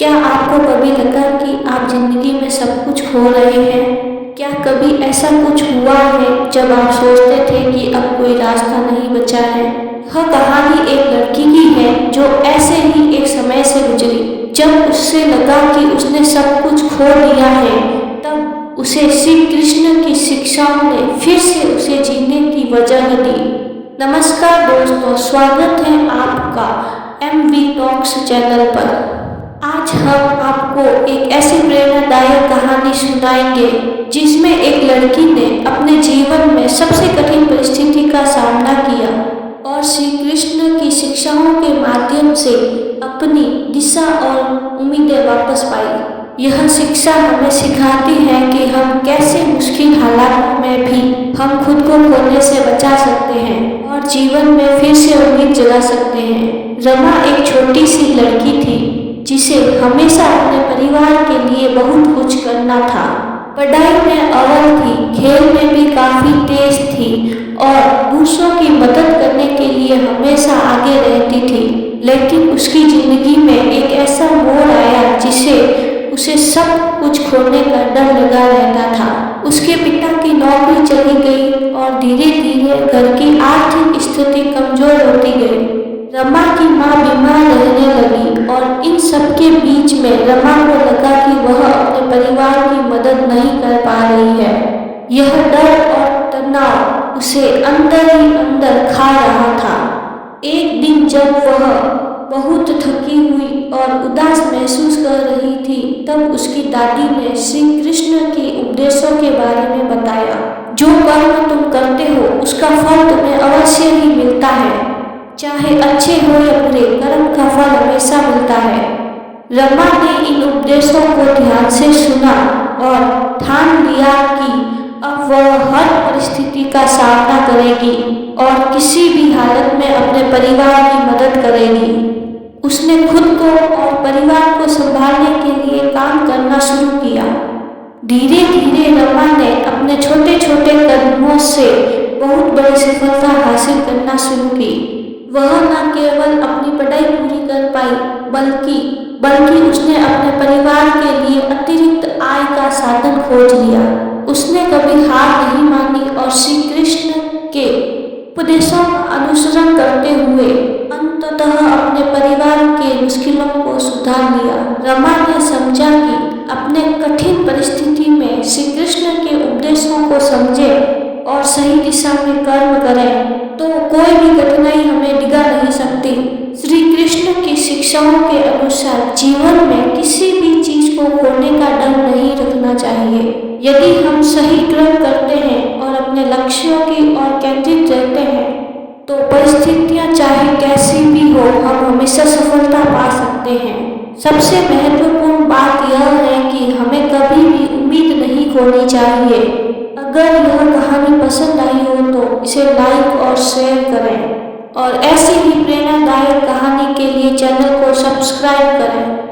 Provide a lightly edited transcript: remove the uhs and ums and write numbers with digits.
क्या आपको कभी लगा कि आप जिंदगी में सब कुछ खो रहे हैं? क्या कभी ऐसा कुछ हुआ है जब आप सोचते थे कि अब कोई रास्ता नहीं बचा है? यह कहानी एक लड़की की है जो ऐसे ही एक समय से गुजरी जब उससे लगा कि उसने सब कुछ खो दिया है। तब उसे श्री कृष्ण की शिक्षाओं ने फिर से उसे जीने की वजह दी। नमस्कार दोस्तों, स्वागत है आपका MV टॉक्स चैनल पर। आज हम आपको एक ऐसी प्रेरणादायक कहानी सुनाएंगे जिसमें एक लड़की ने अपने जीवन में सबसे कठिन परिस्थिति का सामना किया और श्री कृष्ण की शिक्षाओं के माध्यम से अपनी दिशा और उम्मीदें वापस पाई। यह शिक्षा हमें सिखाती है कि हम कैसे मुश्किल हालात में भी हम खुद को खोने से बचा सकते हैं और जीवन में फिर से उम्मीद जगा सकते हैं। रमा एक छोटी सी लड़की थी जिसे हमेशा अपने परिवार के लिए बहुत कुछ करना था। पढ़ाई में अव्वल थी, खेल में भी काफी तेज थी और दूसरों की मदद करने के लिए हमेशा आगे रहती थी। लेकिन उसकी जिंदगी में एक ऐसा मोड़ आया जिसे उसे सब कुछ खोने का डर लगा रहता था। उसके पिता की नौकरी चली गई और धीरे धीरे घर की आर्थिक स्थिति कमजोर होती गई। रमा की माँ बीमार रहने लगी और इन सब के बीच में रमा को लगा कि वह अपने परिवार की मदद नहीं कर पा रही है। यह डर और तनाव उसे अंदर ही अंदर खा रहा था। एक दिन जब वह बहुत थकी हुई और उदास महसूस कर रही थी, तब उसकी दादी ने श्री कृष्ण के उपदेशों के बारे में बताया। जो कर्म तुम करते हो उसका फल तुम्हें अवश्य ही मिलता है, चाहे अच्छे हो या बुरे, कर्म का फल हमेशा मिलता है। रमा ने इन उपदेशों को ध्यान से सुना और ठान लिया कि अब वह हर परिस्थिति का सामना करेगी और किसी भी हालत में अपने परिवार की मदद करेगी। उसने खुद को और परिवार को संभालने के लिए काम करना शुरू किया। धीरे धीरे रमा ने अपने छोटे छोटे कदमों से बहुत बड़ी सफलता हासिल करना शुरू की। वह न केवल अपनी पढ़ाई पूरी कर पाई बल्कि उसने अपने परिवार के लिए अतिरिक्त आय का साधन खोज लिया। उसने कभी हार नहीं मानी और श्री कृष्ण के उपदेशों का अनुसरण करते हुए अंततः अपने परिवार के मुश्किलों को सुधार लिया। रमा ने समझा कि अपने कठिन परिस्थिति में श्री कृष्ण के उपदेशों को समझे और सही दिशा में कर्म करें तो कोई भी कठिनाई हमें डिगा नहीं सकती। श्री कृष्ण की शिक्षाओं के अनुसार जीवन में किसी भी चीज को खोने का डर नहीं रखना चाहिए। यदि हम सही कर्म करते हैं और अपने लक्ष्यों की ओर केंद्रित रहते हैं तो परिस्थितियां चाहे कैसी भी हो, हम हमेशा सफलता पा सकते हैं। सबसे महत्वपूर्ण बात यह है कि हमें कभी भी उम्मीद नहीं खोनी चाहिए। अगर यह कहानी पसंद आई हो तो इसे लाइक और शेयर करें और ऐसी ही प्रेरणादायक कहानी के लिए चैनल को सब्सक्राइब करें।